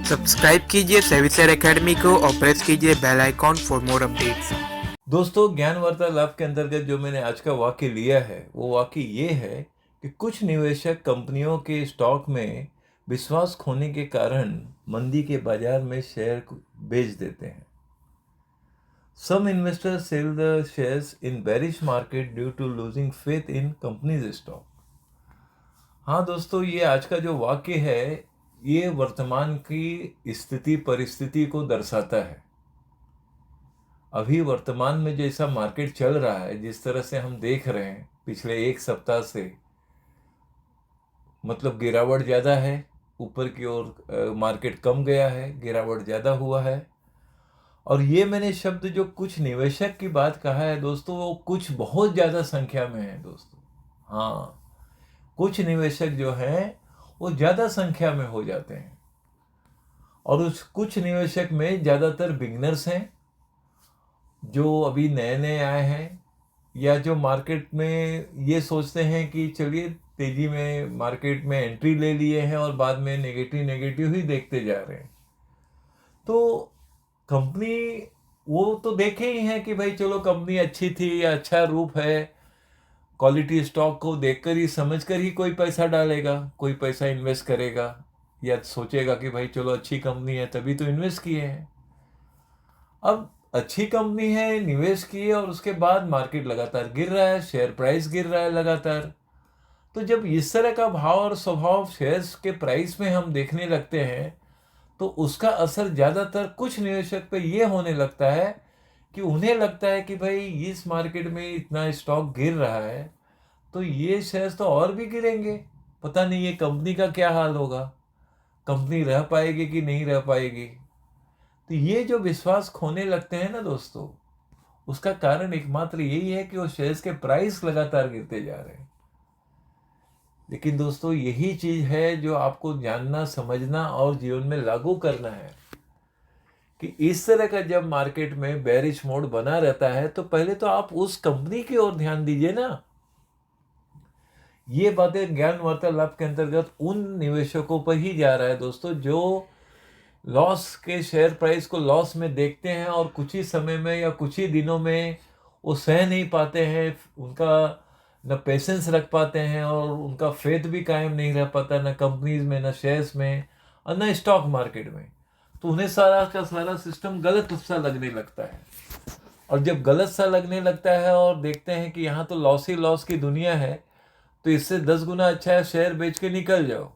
Subscribe कीजिए सेविसर academy को और प्रेस कीजिए bell icon for more updates. दोस्तों, ज्ञान वार्तालाप के अंतर्गत जो मैंने आज का वाक्य लिया है वो वाक्य ये है कि कुछ निवेशक कंपनियों के स्टॉक में विश्वास खोने के कारण मंदी के बाजार में शेयर को बेच देते हैं। Some investors sell the shares in bearish market due to losing faith in company's stock। हाँ दोस्तों, ये आज का जो वाक्य है ये वर्तमान की स्थिति परिस्थिति को दर्शाता है। अभी वर्तमान में जैसा मार्केट चल रहा है, जिस तरह से हम देख रहे हैं पिछले एक सप्ताह से, मतलब गिरावट ज़्यादा है, ऊपर की ओर मार्केट कम गया है, गिरावट ज़्यादा हुआ है। और ये मैंने शब्द जो कुछ निवेशक की बात कहा है दोस्तों, वो कुछ बहुत ज़्यादा संख्या में है दोस्तों। हाँ, कुछ निवेशक जो हैं वो ज़्यादा संख्या में हो जाते हैं, और उस कुछ निवेशक में ज़्यादातर बिगनर्स हैं जो अभी नए नए आए हैं, या जो मार्केट में ये सोचते हैं कि चलिए तेजी में मार्केट में एंट्री ले लिए हैं और बाद में नेगेटिव ही देखते जा रहे हैं। तो कंपनी वो तो देखे ही हैं कि भाई चलो कंपनी अच्छी थी या अच्छा रूप है, क्वालिटी स्टॉक को देखकर ही समझकर ही कोई पैसा डालेगा, कोई पैसा इन्वेस्ट करेगा, या सोचेगा कि भाई चलो अच्छी कंपनी है तभी तो इन्वेस्ट किए हैं। अब अच्छी कंपनी है, निवेश किए, और उसके बाद मार्केट लगातार गिर रहा है, शेयर प्राइस गिर रहा है लगातार। तो जब इस तरह का भाव और स्वभाव शेयर्स के प्राइस में हम देखने लगते हैं, तो उसका असर ज़्यादातर कुछ निवेशक पे ये होने लगता है कि उन्हें लगता है कि भाई इस मार्केट में इतना स्टॉक गिर रहा है तो ये शेयर्स तो और भी गिरेंगे, पता नहीं ये कंपनी का क्या हाल होगा, कंपनी रह पाएगी कि नहीं रह पाएगी। तो ये जो विश्वास खोने लगते हैं ना दोस्तों, उसका कारण एकमात्र यही है कि वो शेयर्स के प्राइस लगातार गिरते जा रहे हैं। लेकिन दोस्तों, यही चीज है जो आपको जानना, समझना और जीवन में लागू करना है कि इस तरह का जब मार्केट में बेरिश मोड बना रहता है तो पहले तो आप उस कंपनी की ओर ध्यान दीजिए ना। ये बातें ज्ञान वार्तालाप के अंतर्गत उन निवेशकों पर ही जा रहा है दोस्तों जो लॉस के शेयर प्राइस को लॉस में देखते हैं और कुछ ही समय में या कुछ ही दिनों में वो सह नहीं पाते हैं, उनका न पेशेंस रख पाते हैं और उनका फेथ भी कायम नहीं रह पाता, न कंपनीज में, न शेयर्स में और न स्टॉक मार्केट में। तो उन्हें सारा का सारा सिस्टम गलत सा लगने लगता है, और जब गलत सा लगने लगता है और देखते हैं कि यहाँ तो लॉस ही लॉस की दुनिया है, तो इससे 10 गुना अच्छा है शेयर बेच के निकल जाओ।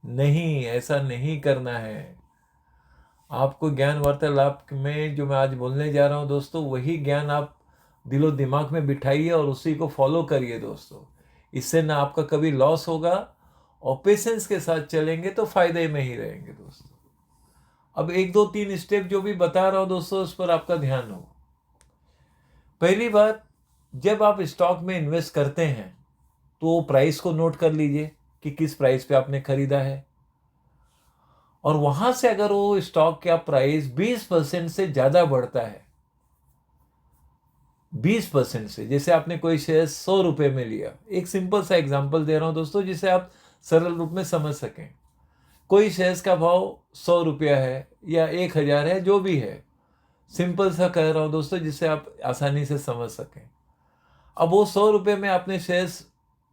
नहीं, ऐसा नहीं करना है। आपको ज्ञान वार्तालाप में जो मैं आज बोलने जा रहा हूँ दोस्तों, वही ज्ञान आप दिलो दिमाग में बिठाइए और उसी को फॉलो करिए दोस्तों। इससे ना आपका कभी लॉस होगा, और पेशेंस के साथ चलेंगे तो फायदे में ही रहेंगे दोस्तों। अब 1 2 3 स्टेप जो भी बता रहा हूँ दोस्तों, उस पर आपका ध्यान हो। पहली बात, जब आप स्टॉक में इन्वेस्ट करते हैं तो प्राइस को नोट कर लीजिए कि किस प्राइस पे आपने खरीदा है, और वहां से अगर वो स्टॉक का प्राइस 20% से ज्यादा बढ़ता है, 20% से, जैसे आपने कोई शेयर 100 रुपए में लिया, एक सिंपल सा एग्जांपल दे रहा हूं दोस्तों जिसे आप सरल रूप में समझ सकें। कोई शेयर्स का भाव 100 रुपया है या 1000 है, जो भी है, सिंपल सा कह रहा हूं दोस्तों जिसे आप आसानी से समझ सकें। अब वो 100 रुपये में आपने शेयर्स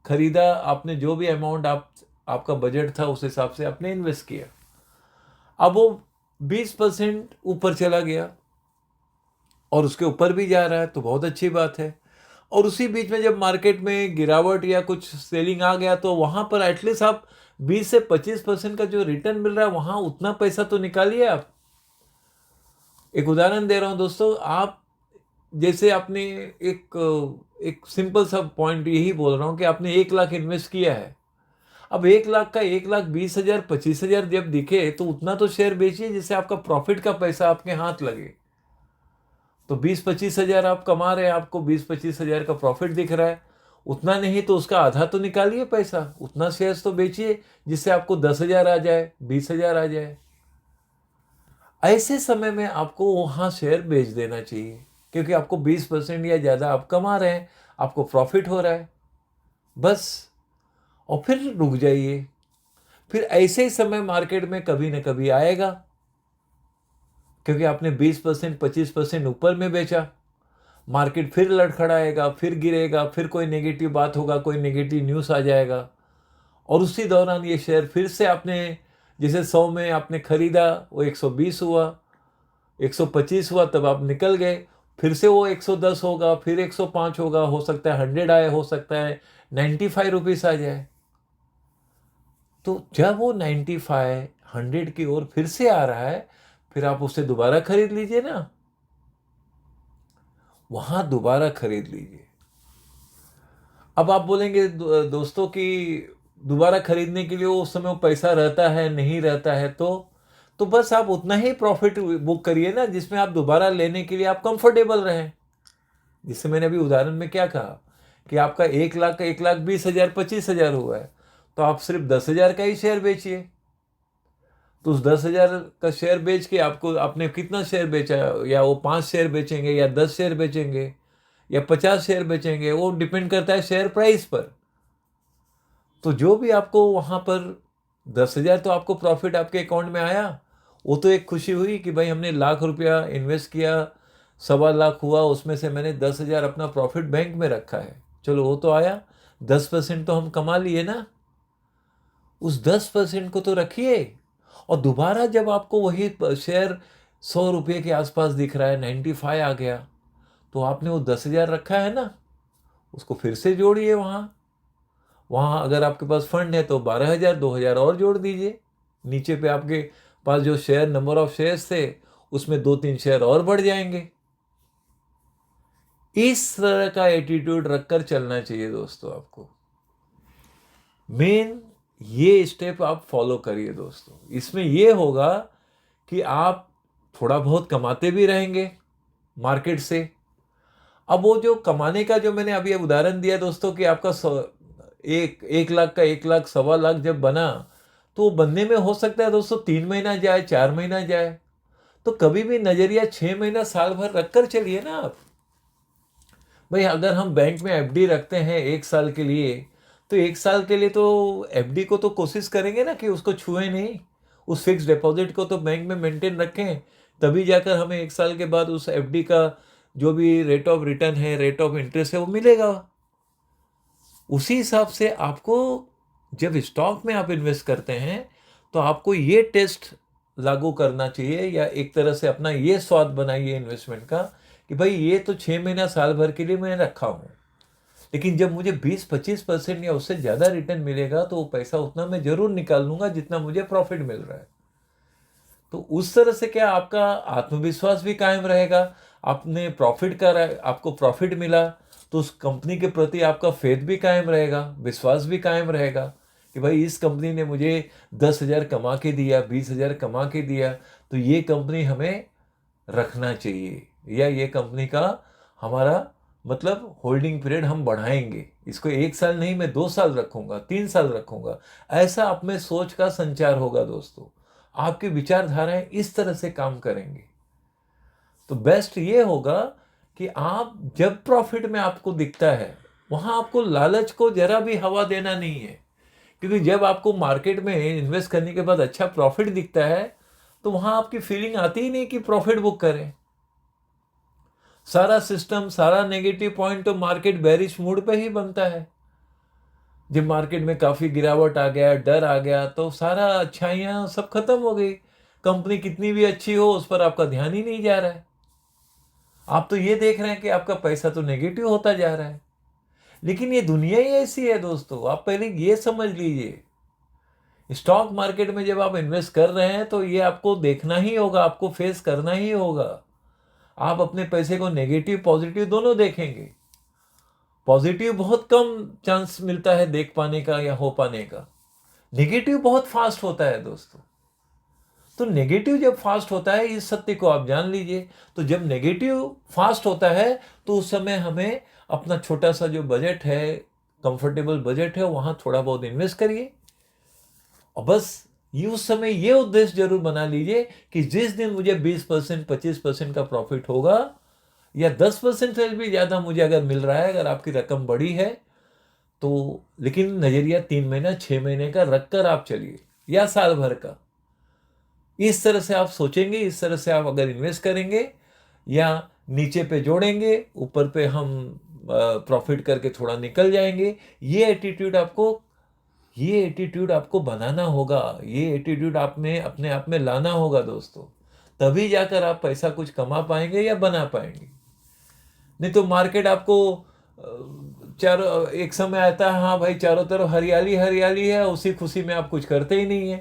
खरीदा, आपने जो भी अमाउंट आपका बजट था उस हिसाब से आपने इन्वेस्ट किया। अब वो 20% ऊपर चला गया और उसके ऊपर भी जा रहा है तो बहुत अच्छी बात है। और उसी बीच में जब मार्केट में गिरावट या कुछ सेलिंग आ गया तो वहां पर एटलीस्ट आप 20 से 25% का जो रिटर्न मिल रहा है वहां उतना पैसा तो निकालिए आप। एक उदाहरण दे रहा हूं दोस्तों, आप जैसे आपने एक एक सिंपल सा पॉइंट यही बोल रहा हूं कि आपने 1 लाख इन्वेस्ट किया है। अब 1 लाख का 1,20,000 25,000 जब दिखे तो उतना तो शेयर बेचिए जिससे आपका प्रॉफिट का पैसा आपके हाथ लगे। तो 20-25 हजार आप कमा रहे हैं, आपको 20-25 हजार का प्रॉफिट दिख रहा है, उतना नहीं तो उसका आधा तो निकालिए पैसा, उतना शेयर्स तो बेचिए जिससे आपको 10,000 आ जाए, 20,000 आ जाए। ऐसे समय में आपको वहां शेयर बेच देना चाहिए क्योंकि आपको 20% या ज्यादा आप कमा रहे हैं, आपको प्रॉफिट हो रहा है, बस। और फिर रुक जाइए, फिर ऐसे ही समय मार्केट में कभी न कभी आएगा, क्योंकि आपने 20% 25% ऊपर में बेचा, मार्केट फिर लड़खड़ाएगा, फिर गिरेगा, फिर कोई नेगेटिव बात होगा, कोई नेगेटिव न्यूज़ आ जाएगा, और उसी दौरान ये शेयर फिर से आपने, जैसे 100 में आपने खरीदा, वो 120 हुआ, 125 हुआ, तब आप निकल गए, फिर से वो 110 होगा, फिर 105 होगा, हो सकता है 100 आए, हो सकता है 95 रुपीस आ जाए। तो जब वो 95 100 की ओर फिर से आ रहा है, फिर आप उसे दोबारा खरीद लीजिए ना, वहां दोबारा खरीद लीजिए। अब आप बोलेंगे दोस्तों कि दोबारा खरीदने के लिए वो उस समय वो पैसा रहता है नहीं रहता है, तो बस आप उतना ही प्रॉफिट बुक करिए ना जिसमें आप दोबारा लेने के लिए आप कंफर्टेबल रहें। जिससे मैंने अभी उदाहरण में क्या कहा कि आपका 1 लाख का 1,20,000 25,000 हुआ है, तो आप सिर्फ 10,000 का ही शेयर बेचिए। तो उस 10,000 का शेयर बेच के आपको, आपने कितना शेयर बेचा, या वो 5 शेयर बेचेंगे या 10 शेयर बेचेंगे या 50 शेयर बेचेंगे, वो डिपेंड करता है शेयर प्राइस पर। तो जो भी आपको वहां पर 10,000 तो आपको प्रॉफिट आपके अकाउंट में आया, वो तो एक खुशी हुई कि भाई हमने ₹1,00,000 इन्वेस्ट किया, 1,25,00,000 हुआ, उसमें से मैंने 10,000 अपना प्रॉफिट बैंक में रखा है, चलो वो तो आया, 10% तो हम कमा लिए ना। उस 10% को तो रखिए, और दोबारा जब आपको वही शेयर 100 रुपये के आसपास दिख रहा है, 95 आ गया, तो आपने वो 10,000 रखा है ना, उसको फिर से जोड़िए। वहाँ अगर आपके पास फंड है तो 12,000 2,000 और जोड़ दीजिए। नीचे पे आपके पास जो शेयर, नंबर ऑफ शेयर्स थे, उसमें 2-3 शेयर और बढ़ जाएंगे। इस तरह का एटीट्यूड रखकर चलना चाहिए दोस्तों आपको। मेन ये स्टेप आप फॉलो करिए दोस्तों। इसमें ये होगा कि आप थोड़ा बहुत कमाते भी रहेंगे मार्केट से। अब वो जो कमाने का जो मैंने अभी उदाहरण दिया दोस्तों कि आपका 1 लाख का 1,00,000 1,15,00,000 जब बना, तो वो बनने में हो सकता है दोस्तों 3 महीना जाए, 4 महीना जाए। तो कभी भी नजरिया 6 महीना साल भर रखकर चलिए ना आप। भाई अगर हम बैंक में एफडी रखते हैं 1 साल के लिए, तो 1 साल के लिए तो एफडी को तो कोशिश करेंगे ना कि उसको छुए नहीं, उस फिक्स डिपॉजिट को तो बैंक में मेंटेन रखें, तभी जाकर हमें 1 साल के बाद उस एफडी का जो भी रेट ऑफ रिटर्न है, रेट ऑफ इंटरेस्ट है, वो मिलेगा। उसी हिसाब से आपको, जब स्टॉक में आप इन्वेस्ट करते हैं, तो आपको ये टेस्ट लागू करना चाहिए, या एक तरह से अपना ये स्वाद बनाइए इन्वेस्टमेंट का कि भाई ये तो 6 महीना साल भर के लिए मैंने रखा हूँ, लेकिन जब मुझे 20-25% या उससे ज़्यादा रिटर्न मिलेगा, तो वो पैसा उतना मैं जरूर निकाल लूंगा जितना मुझे प्रॉफिट मिल रहा है। तो उस तरह से क्या आपका आत्मविश्वास भी कायम रहेगा। आपने प्रॉफिट का, आपको प्रॉफिट मिला, तो उस कंपनी के प्रति आपका फेथ भी कायम रहेगा, विश्वास भी कायम रहेगा कि भाई इस कंपनी ने मुझे 10,000 कमा के दिया, 20,000 कमा के दिया, तो ये कंपनी हमें रखना चाहिए, या ये कंपनी का हमारा मतलब होल्डिंग पीरियड हम बढ़ाएंगे, इसको 1 साल नहीं, मैं 2 साल रखूंगा, 3 साल रखूंगा। ऐसा आप में सोच का संचार होगा दोस्तों, आपकी विचारधाराएं इस तरह से काम करेंगी। तो बेस्ट ये होगा कि आप जब प्रॉफिट में आपको दिखता है, वहां आपको लालच को जरा भी हवा देना नहीं है, क्योंकि जब आपको मार्केट में इन्वेस्ट करने के बाद अच्छा प्रॉफिट दिखता है, तो वहां आपकी फीलिंग आती ही नहीं कि प्रॉफिट बुक करें। सारा सिस्टम, सारा नेगेटिव पॉइंट तो मार्केट बेरिश मूड पे ही बनता है। जब मार्केट में काफी गिरावट आ गया, डर आ गया, तो सारा अच्छाइयां सब खत्म हो गई। कंपनी कितनी भी अच्छी हो, उस पर आपका ध्यान ही नहीं जा रहा है। आप तो ये देख रहे हैं कि आपका पैसा तो नेगेटिव होता जा रहा है। लेकिन ये दुनिया ही ऐसी है दोस्तों, आप पहले ये समझ लीजिए। स्टॉक मार्केट में जब आप इन्वेस्ट कर रहे हैं, तो ये आपको देखना ही होगा, आपको फेस करना ही होगा। आप अपने पैसे को नेगेटिव पॉजिटिव दोनों देखेंगे। पॉजिटिव बहुत कम चांस मिलता है देख पाने का या हो पाने का, नेगेटिव बहुत फास्ट होता है दोस्तों। तो नेगेटिव जब फास्ट होता है, इस सत्य को आप जान लीजिए। तो जब नेगेटिव फास्ट होता है, तो उस समय हमें अपना छोटा सा जो बजट है, कंफर्टेबल बजट है, वहां थोड़ा बहुत इन्वेस्ट करिए। और बस ये उस समय ये उद्देश्य जरूर बना लीजिए कि जिस दिन मुझे 20% 25% का प्रॉफिट होगा, या 10% से भी ज्यादा मुझे अगर मिल रहा है, अगर आपकी रकम बड़ी है तो, लेकिन नजरिया 3 महीना 6 महीने का रखकर आप चलिए। या साल भर का। इस तरह से आप सोचेंगे, इस तरह से आप अगर इन्वेस्ट करेंगे या नीचे पे जोड़ेंगे, ऊपर पे हम प्रॉफिट करके थोड़ा निकल जाएंगे, ये एटीट्यूड आपको बनाना होगा, ये एटीट्यूड आपने अपने आप में लाना होगा दोस्तों। तभी जाकर आप पैसा कुछ कमा पाएंगे या बना पाएंगे। नहीं तो मार्केट आपको चारों एक समय आता है, हाँ भाई चारों तरफ हरियाली हरियाली है, उसी खुशी में आप कुछ करते ही नहीं है।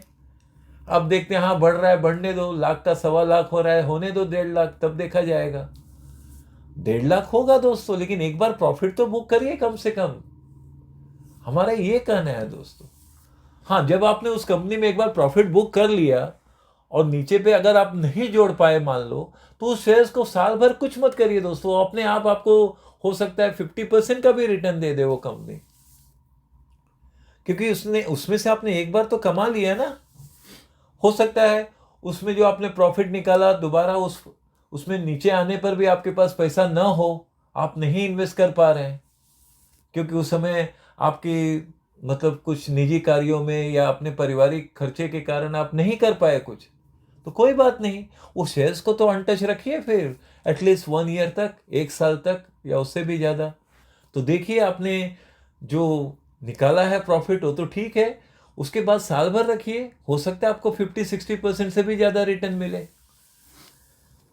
अब देखते हैं हाँ बढ़ रहा है, बढ़ने दो, लाख का 1.25 लाख हो रहा है, होने दो 1.5 लाख, तब देखा जाएगा। 1.5 लाख होगा दोस्तों, लेकिन एक बार प्रॉफिट तो बुक करिए कम से कम। हमारा ये कहना है दोस्तों। हाँ, जब आपने उस कंपनी में एक बार प्रॉफिट बुक कर लिया और नीचे पे अगर आप नहीं जोड़ पाए मान लो, तो उस शेयर्स को साल भर कुछ मत करिए दोस्तों, अपने आप आपको हो सकता है 50% का भी रिटर्न दे दे वो कंपनी, क्योंकि उसमें से आपने एक बार तो कमा लिया ना। हो सकता है उसमें जो आपने प्रॉफिट निकाला दोबारा उसमें नीचे आने पर भी आपके पास पैसा ना हो, आप नहीं इन्वेस्ट कर पा रहे हैं क्योंकि उस समय आपकी मतलब कुछ निजी कार्यों में या अपने पारिवारिक खर्चे के कारण आप नहीं कर पाए कुछ, तो कोई बात नहीं, वो शेयर्स को तो अनटच रखिए फिर एटलीस्ट 1 ईयर तक, 1 साल तक या उससे भी ज़्यादा। तो देखिए आपने जो निकाला है प्रॉफिट वो तो ठीक है, उसके बाद साल भर रखिए, हो सकता है आपको 50-60% से भी ज़्यादा रिटर्न मिले।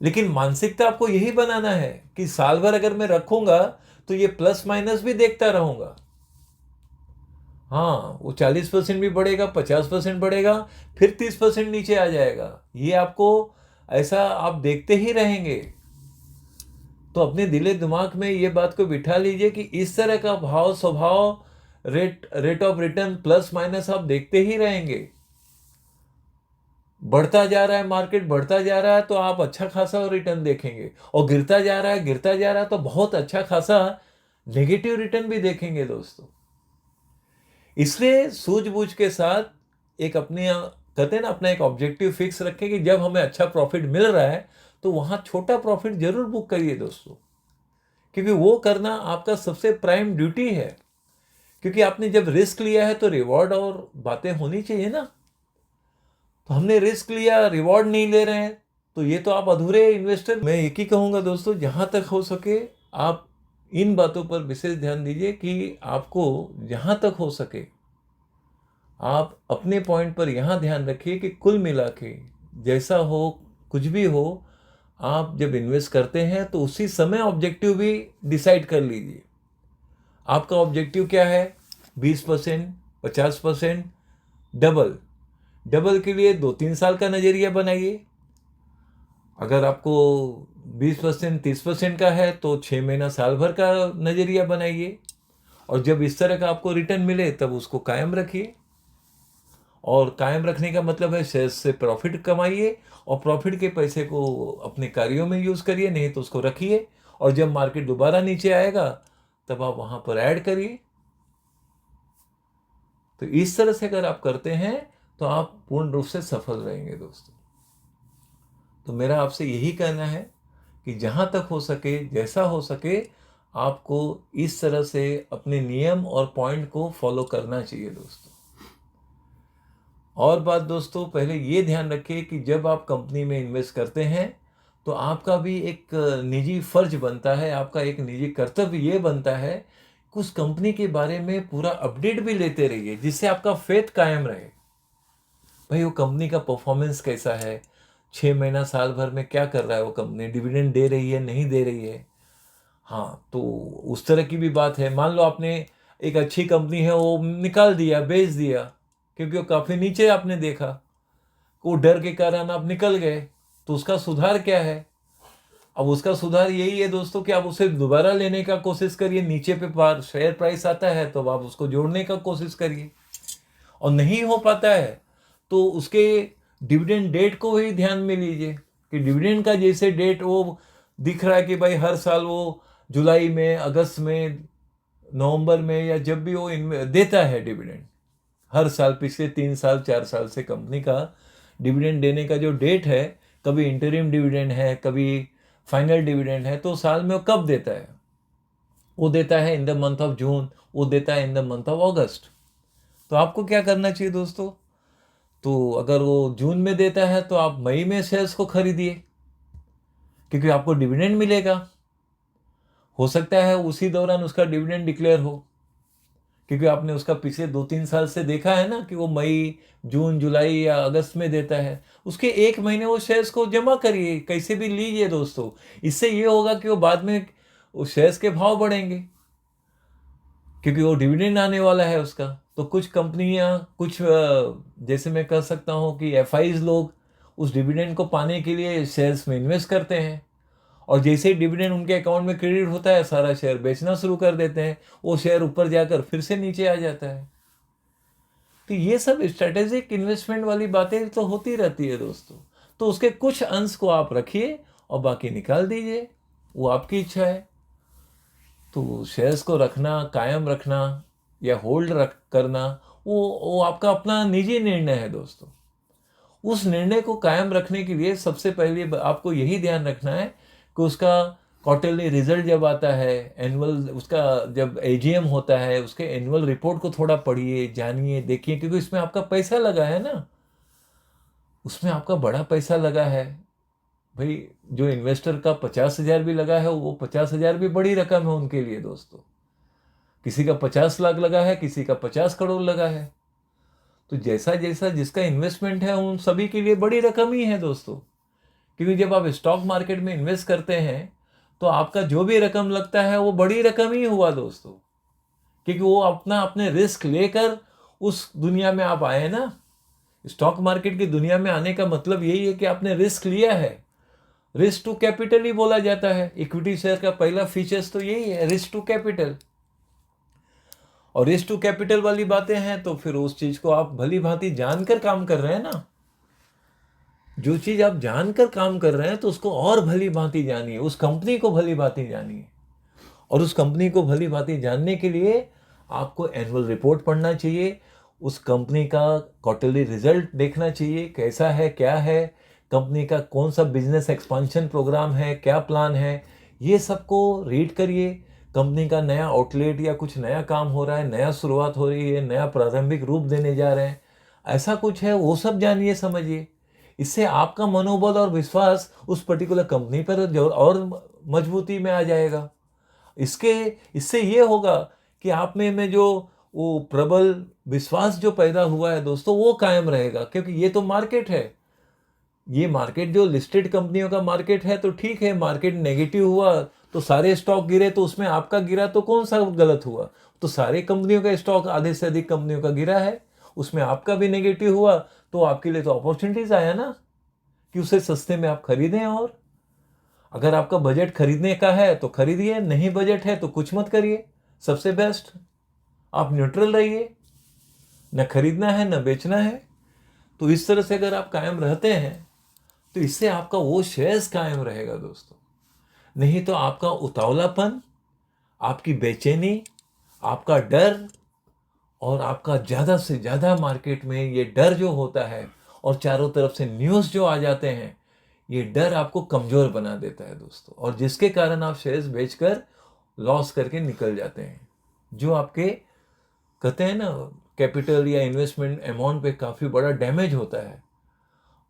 लेकिन मानसिकता आपको यही बनाना है कि साल भर अगर मैं रखूंगा तो ये प्लस माइनस भी देखता रहूंगा। हाँ, वो 40% भी बढ़ेगा, 50% बढ़ेगा, फिर 30% नीचे आ जाएगा, ये आपको ऐसा आप देखते ही रहेंगे। तो अपने दिले दिमाग में ये बात को बिठा लीजिए कि इस तरह का भाव स्वभाव, rate of return plus minus आप देखते ही रहेंगे। बढ़ता जा रहा है मार्केट, बढ़ता जा रहा है तो आप अच्छा खासा रिटर्न देखेंगे, और गिरता जा रहा है तो बहुत अच्छा खासा नेगेटिव रिटर्न भी देखेंगे दोस्तों। इसलिए सूझबूझ के साथ एक अपने कहते हैं ना अपना एक ऑब्जेक्टिव फिक्स रखें कि जब हमें अच्छा प्रॉफिट मिल रहा है तो वहां छोटा प्रॉफिट जरूर बुक करिए दोस्तों, क्योंकि वो करना आपका सबसे प्राइम ड्यूटी है। क्योंकि आपने जब रिस्क लिया है तो रिवॉर्ड और बातें होनी चाहिए ना। तो हमने रिस्क लिया, रिवॉर्ड नहीं ले रहे हैं, तो ये तो आप अधूरे इन्वेस्टर। मैं एक ही कहूंगा दोस्तों, जहां तक हो सके आप इन बातों पर विशेष ध्यान दीजिए कि आपको जहां तक हो सके आप अपने पॉइंट पर यहां ध्यान रखिए कि कुल मिला के जैसा हो कुछ भी हो, आप जब इन्वेस्ट करते हैं तो उसी समय ऑब्जेक्टिव भी डिसाइड कर लीजिए। आपका ऑब्जेक्टिव क्या है? 20%, 50%, डबल के लिए 2-3 साल का नजरिया बनाइए। अगर आपको 20%, 30% का है तो 6 महीना साल भर का नजरिया बनाइए, और जब इस तरह का आपको रिटर्न मिले तब उसको कायम रखिए। और कायम रखने का मतलब है शेयर्स से प्रॉफिट कमाइए, और प्रॉफिट के पैसे को अपने कार्यों में यूज करिए, नहीं तो उसको रखिए, और जब मार्केट दोबारा नीचे आएगा तब आप वहां पर ऐड करिए। तो इस तरह से अगर आप करते हैं तो आप पूर्ण रूप से सफल रहेंगे दोस्तों। तो मेरा आपसे यही कहना है कि जहां तक हो सके, जैसा हो सके, आपको इस तरह से अपने नियम और पॉइंट को फॉलो करना चाहिए दोस्तों। और बात दोस्तों, पहले ये ध्यान रखिए कि जब आप कंपनी में इन्वेस्ट करते हैं तो आपका भी एक निजी फर्ज बनता है, आपका एक निजी कर्तव्य ये बनता है कि उस कंपनी के बारे में पूरा अपडेट भी लेते रहिए, जिससे आपका फेथ कायम रहे। भाई वो कंपनी का परफॉर्मेंस कैसा है, 6 महीना साल भर में क्या कर रहा है वो कंपनी, डिविडेंड दे रही है नहीं दे रही है। हाँ, तो उस तरह की भी बात है। मान लो आपने एक अच्छी कंपनी है वो निकाल दिया, बेच दिया, क्योंकि वो काफ़ी नीचे आपने देखा, वो डर के कारण आप निकल गए, तो उसका सुधार क्या है? अब उसका सुधार यही है दोस्तों कि आप उसे दोबारा लेने का कोशिश करिए, नीचे पे शेयर प्राइस आता है तो आप उसको जोड़ने का कोशिश करिए, और नहीं हो पाता है तो उसके डिविडेंड डेट को ही ध्यान में लीजिए कि डिविडेंड का जैसे डेट वो दिख रहा है कि भाई हर साल वो जुलाई में, अगस्त में, नवंबर में, या जब भी वो देता है डिविडेंड, हर साल पिछले 3 साल 4 साल से कंपनी का डिविडेंड देने का जो डेट है, कभी इंटरिम डिविडेंड है, कभी फाइनल डिविडेंड है, तो साल में वो कब देता है? वो देता है in the month of June, वो देता है इन द मंथ ऑफ अगस्त। तो आपको क्या करना चाहिए दोस्तों? तो अगर वो जून में देता है तो आप मई में शेयर्स को खरीदिए, क्योंकि आपको डिविडेंड मिलेगा। हो सकता है उसी दौरान उसका डिविडेंड डिक्लेयर हो, क्योंकि आपने उसका पिछले 2-3 साल से देखा है ना कि वो मई, जून, जुलाई या अगस्त में देता है। उसके 1 महीने वो शेयर्स को जमा करिए, कैसे भी लीजिए दोस्तों। इससे ये होगा कि वो बाद में वो शेयर्स के भाव बढ़ेंगे, क्योंकि वो डिविडेंड आने वाला है उसका। तो कुछ कंपनियां, कुछ जैसे मैं कह सकता हूँ कि एफआईज लोग उस डिविडेंड को पाने के लिए शेयर्स में इन्वेस्ट करते हैं, और जैसे ही डिविडेंड उनके अकाउंट में क्रेडिट होता है सारा शेयर बेचना शुरू कर देते हैं। वो शेयर ऊपर जाकर फिर से नीचे आ जाता है। तो ये सब स्ट्रेटेजिक इन्वेस्टमेंट वाली बातें तो होती रहती है दोस्तों। तो उसके कुछ अंश को आप रखिए और बाकी निकाल दीजिए, वो आपकी इच्छा है। तो शेयर्स को रखना, कायम रखना या होल्ड रख करना, वो आपका अपना निजी निर्णय है दोस्तों। उस निर्णय को कायम रखने के लिए सबसे पहले आपको यही ध्यान रखना है कि उसका क्वार्टरली रिजल्ट जब आता है, एनुअल उसका जब एजीएम होता है, उसके एनुअल रिपोर्ट को थोड़ा पढ़िए, जानिए, देखिए, क्योंकि इसमें आपका पैसा लगा है ना, उसमें आपका बड़ा पैसा लगा है भाई। जो इन्वेस्टर का 50,000 भी लगा है, वो 50,000 भी बड़ी रकम है उनके लिए दोस्तों। किसी का 50 लाख लगा है, किसी का 50 करोड़ लगा है। तो जैसा जैसा जिसका इन्वेस्टमेंट है उन सभी के लिए बड़ी रकम ही है दोस्तों। क्योंकि जब आप स्टॉक मार्केट में इन्वेस्ट करते हैं तो आपका जो भी रकम लगता है वो बड़ी रकम ही हुआ दोस्तों, क्योंकि वो अपने रिस्क लेकर उस दुनिया में आप आए ना। स्टॉक मार्केट की दुनिया में आने का मतलब यही है कि आपने रिस्क लिया है। रिस्क टू कैपिटल ही बोला जाता है। इक्विटी शेयर का पहला फीचर्स तो यही है, रिस्क टू कैपिटल। और रिस्क टू कैपिटल वाली बातें हैं तो फिर उस चीज को आप भली भांति जानकर काम कर रहे हैं ना। जो चीज आप जानकर काम कर रहे हैं तो उसको और भली भांति जानिए, उस कंपनी को भली भांति जानिए। और उस कंपनी को भली भांति जानने के लिए आपको एनुअल रिपोर्ट पढ़ना चाहिए, उस कंपनी का क्वार्टरली रिजल्ट देखना चाहिए, कैसा है, क्या है, कंपनी का कौन सा बिजनेस एक्सपांशन प्रोग्राम है, क्या प्लान है, ये सबको रीड करिए। कंपनी का नया आउटलेट या कुछ नया काम हो रहा है, नया शुरुआत हो रही है, नया प्रारंभिक रूप देने जा रहे हैं, ऐसा कुछ है, वो सब जानिए, समझिए। इससे आपका मनोबल और विश्वास उस पर्टिकुलर कंपनी पर और मजबूती में आ जाएगा। इससे ये होगा कि आप में जो वो प्रबल विश्वास जो पैदा हुआ है दोस्तों, वो कायम रहेगा। क्योंकि ये तो मार्केट है, ये मार्केट जो लिस्टेड कंपनियों का मार्केट है, तो ठीक है, मार्केट नेगेटिव हुआ तो सारे स्टॉक गिरे, तो उसमें आपका गिरा तो कौन सा गलत हुआ? तो सारे कंपनियों का स्टॉक, आधे से अधिक कंपनियों का गिरा है, उसमें आपका भी नेगेटिव हुआ, तो आपके लिए तो अपॉर्चुनिटीज आया ना कि उसे सस्ते में आप खरीदें। और अगर आपका बजट खरीदने का है तो खरीदिए, नहीं बजट है तो कुछ मत करिए। सबसे बेस्ट आप न्यूट्रल रहिए, न खरीदना है न बेचना है। तो इस तरह से अगर आप कायम रहते हैं तो इससे आपका वो शेयर्स कायम रहेगा दोस्तों। नहीं तो आपका उतावलापन, आपकी बेचैनी, आपका डर, और आपका ज़्यादा से ज़्यादा मार्केट में ये डर जो होता है और चारों तरफ से न्यूज़ जो आ जाते हैं, ये डर आपको कमज़ोर बना देता है दोस्तों, और जिसके कारण आप शेयर्स बेचकर लॉस करके निकल जाते हैं, जो आपके कहते हैं ना कैपिटल या इन्वेस्टमेंट अमाउंट पे काफ़ी बड़ा डैमेज होता है।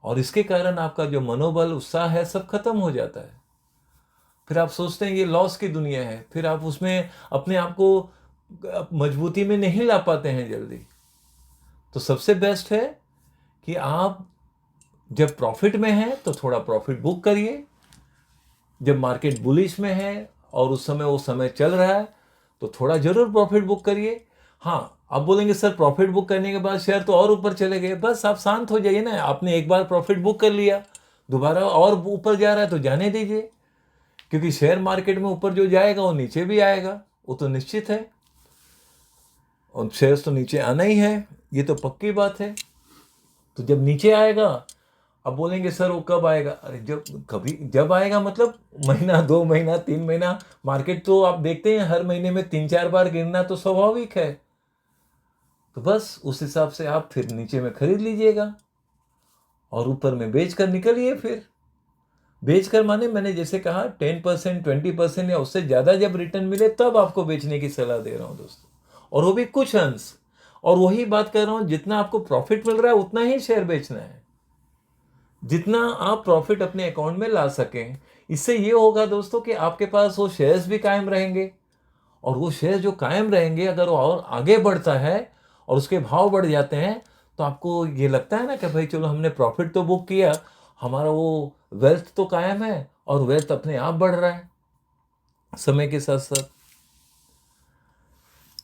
और इसके कारण आपका जो मनोबल, उत्साह है, सब खत्म हो जाता है। फिर आप सोचते हैं ये लॉस की दुनिया है, फिर आप उसमें अपने आप को मजबूती में नहीं ला पाते हैं जल्दी। तो सबसे बेस्ट है कि आप जब प्रॉफिट में हैं तो थोड़ा प्रॉफिट बुक करिए, जब मार्केट बुलिश में है और उस समय वो समय चल रहा है तो थोड़ा जरूर प्रॉफिट बुक करिए। हाँ, आप बोलेंगे सर प्रॉफिट बुक करने के बाद शेयर तो और ऊपर चले गए, बस आप शांत हो जाइए ना। आपने एक बार प्रॉफिट बुक कर लिया, दोबारा और ऊपर जा रहा है तो जाने दीजिए, क्योंकि शेयर मार्केट में ऊपर जो जाएगा वो नीचे भी आएगा, वो तो निश्चित है। और शेयर्स तो नीचे आना ही है, ये तो पक्की बात है। तो जब नीचे आएगा, अब बोलेंगे सर वो कब आएगा? अरे जब आएगा मतलब महीना, 2 महीना, 3 महीना। मार्केट तो आप देखते हैं हर महीने में 3-4 बार गिरना तो स्वाभाविक है। तो बस उस हिसाब से आप फिर नीचे में खरीद लीजिएगा और ऊपर में बेच कर निकलिए। फिर बेच कर माने मैंने जैसे कहा 10%, 20% या उससे ज़्यादा जब रिटर्न मिले तब आपको बेचने की सलाह दे रहा हूँ दोस्तों। और वो भी कुछ अंश, और वही बात कर रहा हूं, जितना आपको प्रॉफिट मिल रहा है उतना ही शेयर बेचना है, जितना आप प्रॉफिट अपने अकाउंट में ला सकें। इससे ये होगा दोस्तों कि आपके पास वो शेयर्स भी कायम रहेंगे, और वो शेयर जो कायम रहेंगे अगर वो और आगे बढ़ता है और उसके भाव बढ़ जाते हैं, तो आपको ये लगता है ना कि भाई चलो हमने प्रॉफिट तो बुक किया, हमारा वो वेल्थ तो कायम है और वेल्थ अपने आप बढ़ रहा है समय के साथ साथ।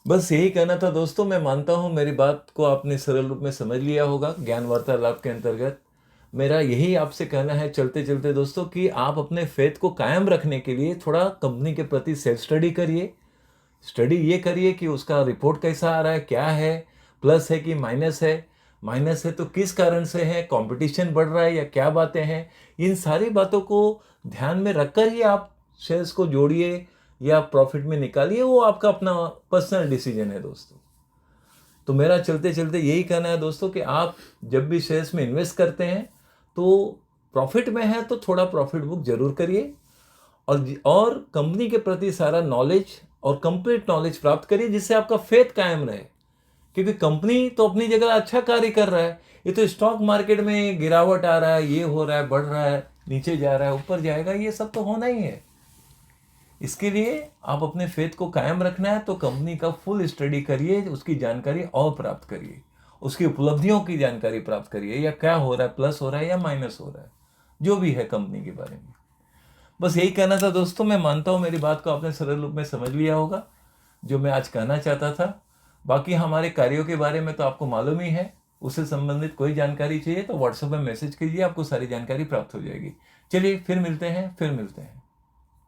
बस यही कहना था दोस्तों। मैं मानता हूँ मेरी बात को आपने सरल रूप में समझ लिया होगा ज्ञान वार्तालाप के अंतर्गत। मेरा यही आपसे कहना है चलते चलते दोस्तों कि आप अपने फेथ को कायम रखने के लिए थोड़ा कंपनी के प्रति सेल्फ स्टडी करिए। स्टडी ये करिए कि उसका रिपोर्ट कैसा आ रहा है, क्या है, प्लस है कि माइनस है, माइनस है तो किस कारण से है, कंपटीशन बढ़ रहा है या क्या बातें हैं। इन सारी बातों को ध्यान में रखकर ही आप शेयर्स को जोड़िए या प्रॉफिट में निकालिए, वो आपका अपना पर्सनल डिसीजन है दोस्तों। तो मेरा चलते चलते यही कहना है दोस्तों कि आप जब भी शेयर्स में इन्वेस्ट करते हैं तो प्रॉफिट में है तो थोड़ा प्रॉफिट बुक जरूर करिए, और कंपनी के प्रति सारा नॉलेज और कंप्लीट नॉलेज प्राप्त करिए, जिससे आपका फेथ कायम रहे। क्योंकि कंपनी तो अपनी जगह अच्छा कार्य कर रहा है, ये तो स्टॉक मार्केट में गिरावट आ रहा है, ये हो रहा है, बढ़ रहा है, नीचे जा रहा है, ऊपर जाएगा, ये सब तो होना ही है। इसके लिए आप अपने फेथ को कायम रखना है तो कंपनी का फुल स्टडी करिए, उसकी जानकारी और प्राप्त करिए, उसकी उपलब्धियों की जानकारी प्राप्त करिए, या क्या हो रहा है, प्लस हो रहा है या माइनस हो रहा है, जो भी है कंपनी के बारे में। बस यही कहना था दोस्तों। मैं मानता हूँ मेरी बात को आपने सरल रूप में समझ लिया होगा, जो मैं आज कहना चाहता था। बाकी हमारे कार्यों के बारे में तो आपको मालूम ही है, उससे संबंधित कोई जानकारी चाहिए तो व्हाट्सएप में मैसेज कीजिए, आपको सारी जानकारी प्राप्त हो जाएगी। चलिए फिर मिलते हैं।